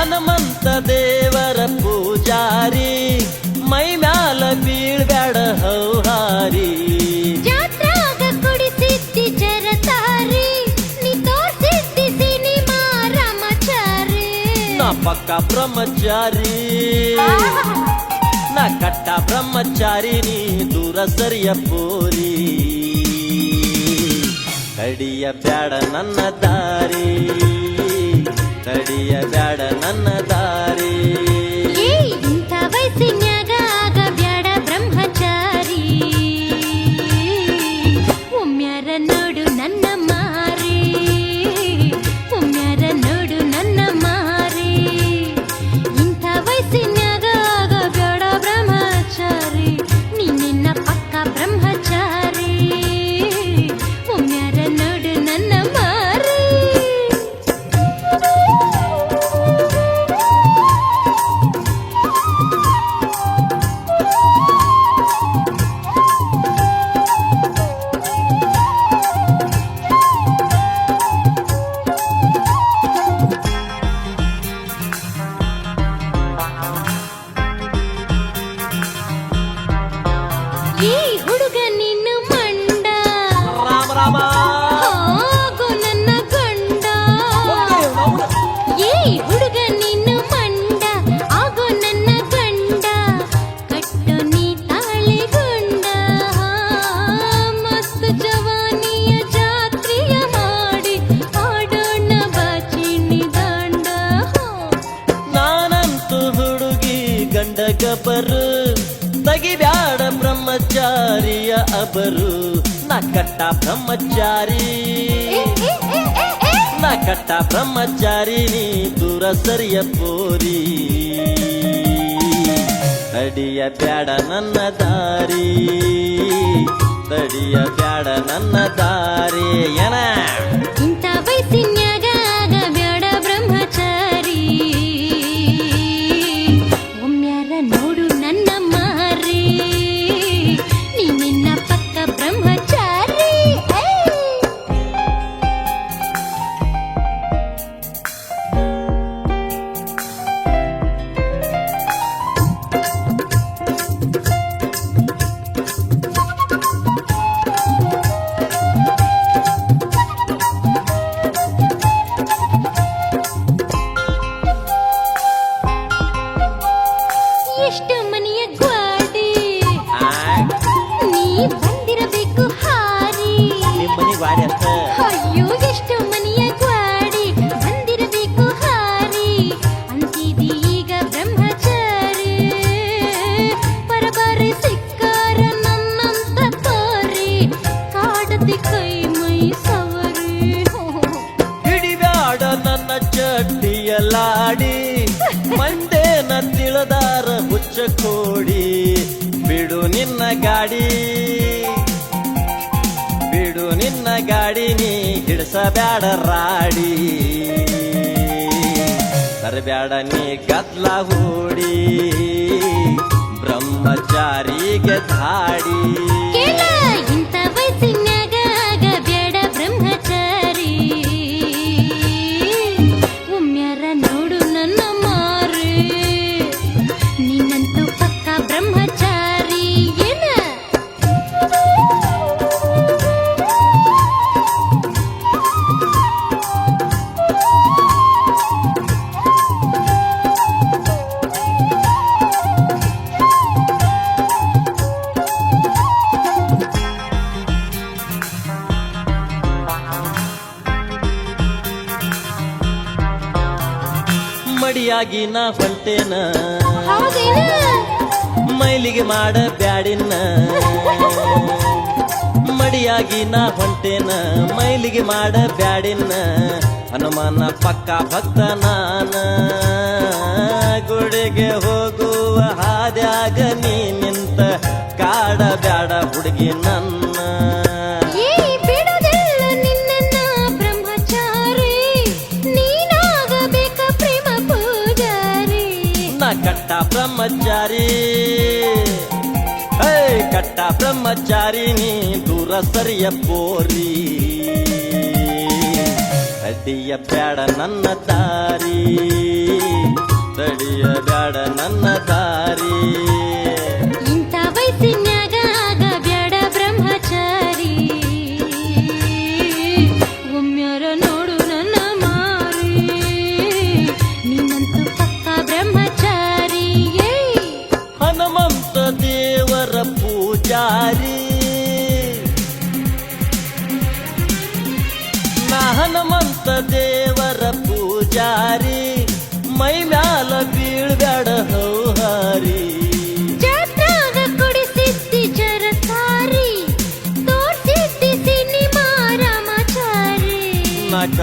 ಹನುಮಂತ ದೇವರ ಪೂಜಾರಿ ಮೈ ಮ್ಯಾಲ ಬೀಳ್ಬ್ಯಾಡ ಹೌಹಾರಿ ಜಾತ್ರಾಗ ಕುಡಿಸಿದ್ದಿ ಜರತಾರಿ ನೀ ತೋರ್ಸಿದ್ದಿ ಸಿನಿಮಾ ರಾಮಚಾರಿ ನಾ ಪಕ್ಕ ಬ್ರಹ್ಮಚಾರಿ ನಾ ಕಟ್ಟ ಬ್ರಹ್ಮಚಾರಿ ನೀ ದೂರ ಸರಿಯ ಪೋರಿ ತಡಿಯ ಬ್ಯಾಡ ನನ್ನ ದಾರಿ ತಡಿಯ ಬ್ಯಾಡ ನನ್ನ ದಾರಿ ಇಂಥ ವಯಸ್ಸಿನ್ಯಾಗ ಆಗ ಬ್ಯಾಡ ಬ್ರಹ್ಮಚಾರಿ ಒಮ್ಮ್ಯಾರ ನೋಡು ನನ್ನ ಮಾರಿ ಒಮ್ಮ್ಯಾರ ನೋಡು ನನ್ನ ಮಾರಿ ಇಂಥ ವಯಸ್ಸಿನ್ಯಾಗ ಆಗ ಬ್ಯಾಡ ಬ್ರಹ್ಮಚಾರಿ ನೀ ನಿನ್ನ ಪಕ್ಕ ಬ್ರಹ್ಮಚಾರಿ ಒಮ್ಮ್ಯಾರ ನೋಡು ನನ್ನ ಮಾರಿ ಈ ಹುಡುಗ ನಿನ್ನ ಮಂಡ ರಾಮ ರಾಮ ಹೋಗು ನನ್ನ ಗಂಡ ಈ ಹುಡುಗ ನಿನ್ನ ಮಂಡ ಆಗೋ ನನ್ನ ಗಂಡ ಕಟ್ಟು ನೀ ತಾಳಿಗೊಂಡ ಮಸ್ತ್ ಜವಾನಿಯ ಜಾತ್ರೆಯ ಮಾಡಿ ಆಡೋಣ ಬಾಚಿಣಿ ದಾಂಡ ನಾನಂತೂ ಹುಡುಗಿ ಗಂಡ ಗಬ್ಬರು ತಗಿಬ್ಯಾಡ ಬ್ರಹ್ಮಚಾರಿಯ ಅಬರು ನಾ ಕಟ್ಟ ಬ್ರಹ್ಮಚಾರಿ ನಾ ಕಟ್ಟ ಬ್ರಹ್ಮಚಾರಿ ನೀ ದೂರ ಸರಿಯ ಪೋರಿ ತಡಿಯ ಬ್ಯಾಡ ನನ್ನ ದಾರಿ ತಡಿಯ ಬ್ಯಾಡ ನನ್ನ ದಾರಿ ಏನ ಇಂಥ ವಯಸ್ಸಿನ್ಯಾಗ ಆಗ ಬ್ಯಾಡ ಬ್ರಹ್ಮಚಾರಿ ಒಮ್ಮ್ಯಾರ ನೋಡು ನನ್ನ ಮಾರಿ ನೀ ನಿನ್ನ ಪಕ್ಕ ಬ್ರಹ್ಮಚಾರಿ ಎಷ್ಟು ಮನೆಯ ಗ್ವಾಡಿ ನೀ ಬಂದಿರಬೇಕು ಹಾರಿ ನಿಮ್ಮನೆ ಗಾಡಿ ಅಷ್ಟ ಅಯ್ಯೋ ಎಷ್ಟು ಮನೆಯ ಗ್ವಾಡಿ ಬಂದಿರಬೇಕು ಹಾರಿ ಅಂತಿದಿ ಈಗ ಬ್ರಹ್ಮಚಾರಿ ಪರಬಾರಿ ಸಿಕ್ಕಾರ ನನ್ನಂತ ತೋರಿ ಕಾಡದಿ ಕೈ ಮೈ ಸವರಿ ಹಿಡಿಬ್ಯಾಡ ನನ್ನ ಚಡ್ಡಿಯ ಲಾಡಿ ಮಂಡೇನ ತಿಳದಾರ ಹುಚ್ಚ ಕೋಡಿ ಬಿಡು ನಿನ್ನ ಗಾಡಿ ಬಿಡು ನಿನ್ನ ಗಾಡಿ ನೀ ಹಿಡಿಸಬ್ಯಾಡ ರಾಡಿ ತರಬ್ಯಾಡ ನೀ ಗದ್ಲ ಹೂಡಿ ಬ್ರಹ್ಮಚಾರಿಗೆ ಧಾಡಿ ಕೇಳ ಇಂಥ ವಯಸ್ಸಿನ್ಯಾಗ ಆಗ ಬ್ಯಾಡ ಬ್ರಹ್ಮಚಾರಿ ಒಮ್ಮ್ಯಾರ ನೋಡು ನನ್ನ ಮಾರಿ ನಿನ್ನಂತೂ ಪಕ್ಕ ಬ್ರಹ್ಮಚಾರಿ ಏನ ಮಡಿಯಾಗಿ ನಾ ಹೊಂಟೇನ ಹೌದೇನ ಮೈಲಿಗೆ ಮಾಡ ಬ್ಯಾಡಿನ ಮಡಿಯಾಗಿ ನಾ ಹೊಂಟೇನ ಮೈಲಿಗೆ ಮಾಡ ಬ್ಯಾಡಿನ ಹನುಮಾನ ಪಕ್ಕ ಭಕ್ತ ನಾನ ಗುಡಿಗೆ ಹೋಗುವ ಹಾದ್ಯಾಗ ನೀ ನಿಂತ ಕಾಡ ಬ್ಯಾಡ ಹುಡುಗಿ ನನ್ನ ಏ ಬಿಡುವುದಿಲ್ಲ ನಿನ್ನನ್ನ ಬ್ರಹ್ಮಚಾರಿ ನೀನಾಗಬೇಕ ಪ್ರೇಮ ಪೂಜಾರಿ ನಾ ಕಟ್ಟ ಬ್ರಹ್ಮಚಾರಿ ಹೇ ಕಟ್ಟ ಬ್ರಹ್ಮಚಾರಿ ನೀ ದೂರ ಸರಿಯ ಪೋರಿ ಅಡ್ಡಿಯ ಬ್ಯಾಡ ನನ್ನ ದಾರಿ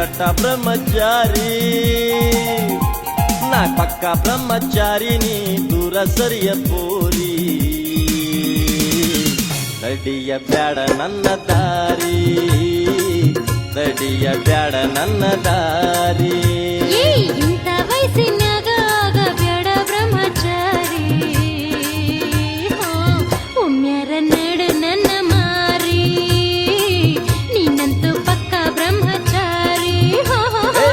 ಸಟ್ಟ ಬ್ರಹ್ಮಚಾರಿ ನಾ ಪಕ್ಕ ಬ್ರಹ್ಮಚಾರಿ ನೀ ದೂರ ಸರಿಯ ಪೋರಿ ತಡಿಯ ಬ್ಯಾಡ ನನ್ನ ದಾರಿ ತಡಿಯ ಬ್ಯಾಡ ನನ್ನ ದಾರಿ ಏ ಇಂಥ ವಯಸ್ಸಿನಾಗ ಆಗ ಬ್ಯಾಡ ಬ್ರಹ್ಮಚಾರಿ ಒಮ್ಮ್ಯಾರ ನಡು ನನ್ನ ಮಾರಿ ನೀನಂತೂ ಪಕ್ಕ ಬ್ರಹ್ಮಚಾರಿ ಏ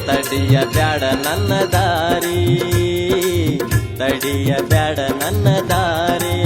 ತಡಿಯ ಬ್ಯಾಡ ನನ್ನ ದಾರಿ ತಡಿಯ ಬ್ಯಾಡ ನನ್ನ ದಾರಿ